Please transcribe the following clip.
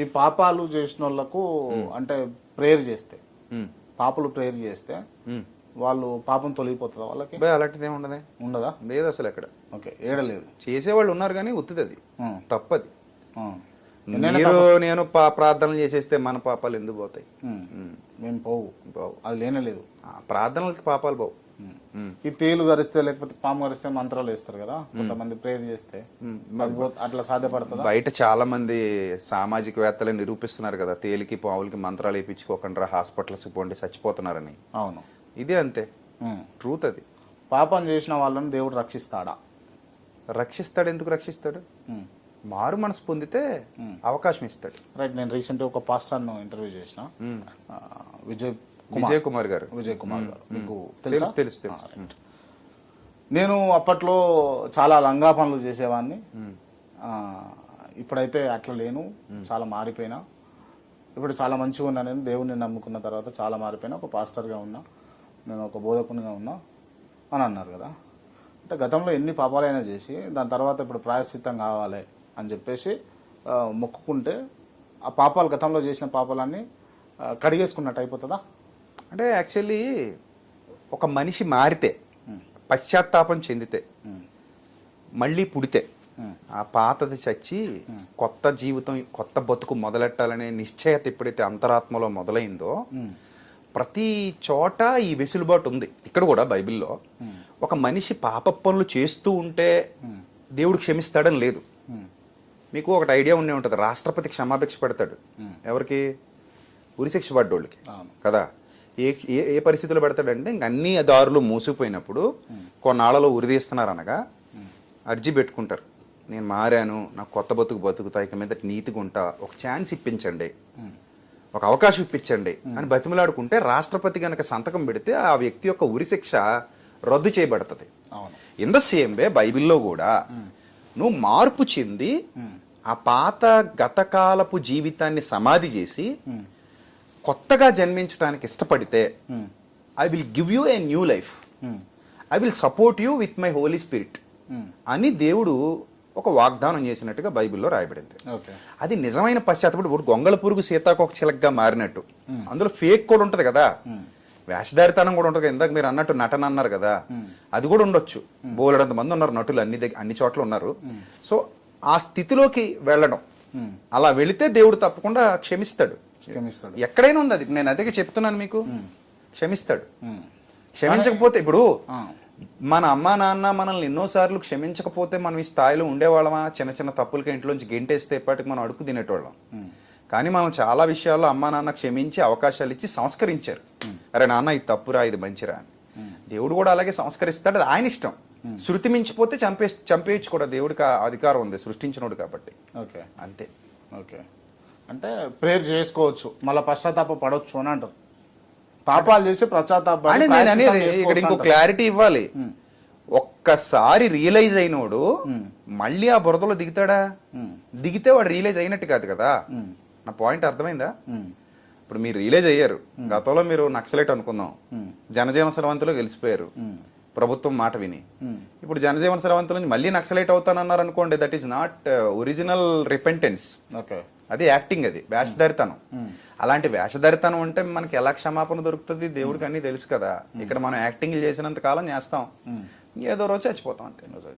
ఈ పాపాలు చేసిన వాళ్ళకు అంటే ప్రేయర్ చేస్తే, పాపలు ప్రేయర్ చేస్తే వాళ్ళు పాపం తొలగిపోతుందా వాళ్ళకి? అలాంటిది ఏమి ఉండదు. ఉండదా? లేదు అసలు ఎక్కడ. ఓకే, ఏడలేదు. చేసేవాళ్ళు ఉన్నారు కానీ ఉత్తిది, అది తప్పది. నేను ప్రార్థనలు చేసేస్తే మన పాపాలు ఎందుకు పోతాయి? మేము పోవు, అది లేనలేదు. ప్రార్థనలకి పాపాలు పోవు. ఈ తేలు గరిస్తే లేకపోతే పాము గరిస్తే మంత్రాలు వేస్తారు కదా కొంతమంది, ప్రేయర్ చేస్తే అట్లా సాధ్యపడుతుంది? బయట చాలా మంది సామాజికవేత్తలే నిరూపిస్తున్నారు కదా, తేలికి పావులకి మంత్రాలు వేయించుకోకుండా హాస్పిటల్స్ పోండి చచ్చిపోతున్నారని. అవును, ఇదే అంతే, ట్రూత్ అది. పాపం చేసిన వాళ్ళని దేవుడు రక్షిస్తాడా? రక్షిస్తాడు. ఎందుకు రక్షిస్తాడు? మారు మనసు పొందితే అవకాశం ఇస్తాడు. రైట్. నేను రీసెంట్ ఒక పాస్టర్ను ఇంటర్వ్యూ చేసిన, విజయ్ కుమార్ గారు. మీకు తెలుసు. నేను అప్పట్లో చాలా లంగా పనులు చేసేవాడిని, ఇప్పుడైతే అట్లా లేను, చాలా మారిపోయినా. ఇప్పుడు చాలా మంచిగా ఉన్నా, నేను దేవుడిని నమ్ముకున్న తర్వాత చాలా మారిపోయినా, ఒక పాస్టర్గా ఉన్నా, నేను ఒక బోధకునిగా ఉన్నా అని అన్నారు కదా. అంటే గతంలో ఎన్ని పాపాలైనా చేసి దాని తర్వాత ఇప్పుడు ప్రాయశ్చిత్తం కావాలి అని చెప్పేసి మొక్కుకుంటే ఆ పాపాలు, గతంలో చేసిన పాపాలన్నీ కడిగేసుకున్నట్టు అయిపోతుందా? అంటే యాక్చువల్లీ ఒక మనిషి మారితే, పశ్చాత్తాపం చెందితే, మళ్ళీ పుడితే, ఆ పాతది చచ్చి కొత్త జీవితం, కొత్త బతుకు మొదలెట్టాలనే నిశ్చయత ఎప్పుడైతే అంతరాత్మలో మొదలైందో, ప్రతి చోట ఈ వెసులుబాటు ఉంది. ఇక్కడ కూడా బైబిల్లో ఒక మనిషి పాప పనులు చేస్తూ ఉంటే దేవుడు క్షమిస్తాడని లేదు. మీకు ఒకటి ఐడియా ఉండే ఉంటుంది, రాష్ట్రపతి క్షమాభిక్ష పెడతాడు ఎవరికి? ఉరిశిక్ష పడ్డోళ్ళకి కదా. ఏ పరిస్థితుల్లో పెడతాడంటే, ఇంక అన్ని దారులు మూసిపోయినప్పుడు కొన్నాళ్లలో ఉరిదీస్తున్నారు అనగా అర్జీ పెట్టుకుంటారు, నేను మారాను, నాకు కొత్త బతుకుతా, ఇక మీద నీతిగా ఉంటా, ఒక ఛాన్స్ ఇప్పించండి, ఒక అవకాశం ఇప్పించండి అని బతిమలాడుకుంటే రాష్ట్రపతి గనక సంతకం పెడితే ఆ వ్యక్తి యొక్క ఉరిశిక్ష రద్దు చేయబడుతుంది. ఇన్ ద సేమ్ వే బైబిల్లో కూడా నువ్వు మార్పు చెంది ఆ పాత గతకాలపు జీవితాన్ని సమాధి చేసి కొత్తగా జన్మించడానికి ఇష్టపడితే, I will give you a new life, I will support you with my Holi spirit అని దేవుడు ఒక వాగ్దానం చేసినట్టుగా బైబిల్లో రాయబడింది. అది నిజమైన పశ్చాత్తాపం. ఇప్పుడు గొంగళ పురుగు సీతాకోక చిలకగా మారినట్టు అందులో ఫేక్ కూడా ఉంటది కదా, వేషధారితనం కూడా ఉంటుంది. ఇందాక మీరు అన్నట్టు నటన అన్నారు కదా, అది కూడా ఉండొచ్చు. బోలెడంత మంది ఉన్నారు నటులు, అన్ని చోట్ల ఉన్నారు. సో ఆ స్థితిలోకి వెళ్ళడం, అలా వెళితే దేవుడు తప్పకుండా క్షమిస్తాడు. ఎక్కడైనా ఉంది అది, నేను అదే చెప్తున్నాను మీకు, క్షమిస్తాడు. క్షమించకపోతే, ఇప్పుడు మన అమ్మా నాన్న మనల్ని ఎన్నోసార్లు క్షమించకపోతే మనం ఈ స్థాయిలో ఉండేవాళ్ళమా? చిన్న చిన్న తప్పులకి ఇంట్లోంచి గెంటేస్తే ఎప్పటికి మనం అడుగు తినేటోళ్ళం. కానీ మనం చాలా విషయాల్లో అమ్మా నాన్న క్షమించి అవకాశాలు ఇచ్చి సంస్కరించారు. అరే నాన్న ఇది తప్పురా, ఇది మంచిరా అని. దేవుడు కూడా అలాగే సంస్కరిస్తాడు, అది ఆయన ఇష్టం. శృతి మించిపోతే చంపేయచ్చు కూడా, దేవుడికి అధికారం ఉంది, సృష్టించినోడు కాబట్టి. ఓకే, అంతే. ఓకే, అంటే ప్రేయర్ చేసుకోవచ్చు, మళ్ళీ పశ్చాత్తాప పడవచ్చు అని అంటారు. పాపాలు చేసి పశ్చాత్తాప. నేను అనేది ఇక్కడ ఇంకో క్లారిటీ ఇవ్వాలి. ఒక్కసారి రియలైజ్ అయినోడు మళ్ళీ ఆ బురదలో దిగుతాడా? దిగితే వాడు రియలైజ్ అయినట్టు కాదు కదా. నా పాయింట్ అర్థమైందా? ఇప్పుడు మీరు రియలైజ్ అయ్యారు, గతంలో మీరు నక్సలైట్ అనుకుందాం, జనజీవన స్రవంతిలో గెలిచిపోయారు ప్రభుత్వం మాట విని. ఇప్పుడు జనజీవన స్రవంతి నుంచి మళ్ళీ నక్సలైట్ అవుతానన్నారు అనుకోండి, that is not original repentance. అది యాక్టింగ్, అది వేషధారితనం. అలాంటి వేషధారితనం అంటే మనకి ఎలా క్షమాపణ దొరుకుతుంది? దేవుడికి అన్ని తెలుసు కదా. ఇక్కడ మనం యాక్టింగ్ చేసినంత కాలం చేస్తాం, ఏదో రోజు చచ్చిపోతాం అంతే.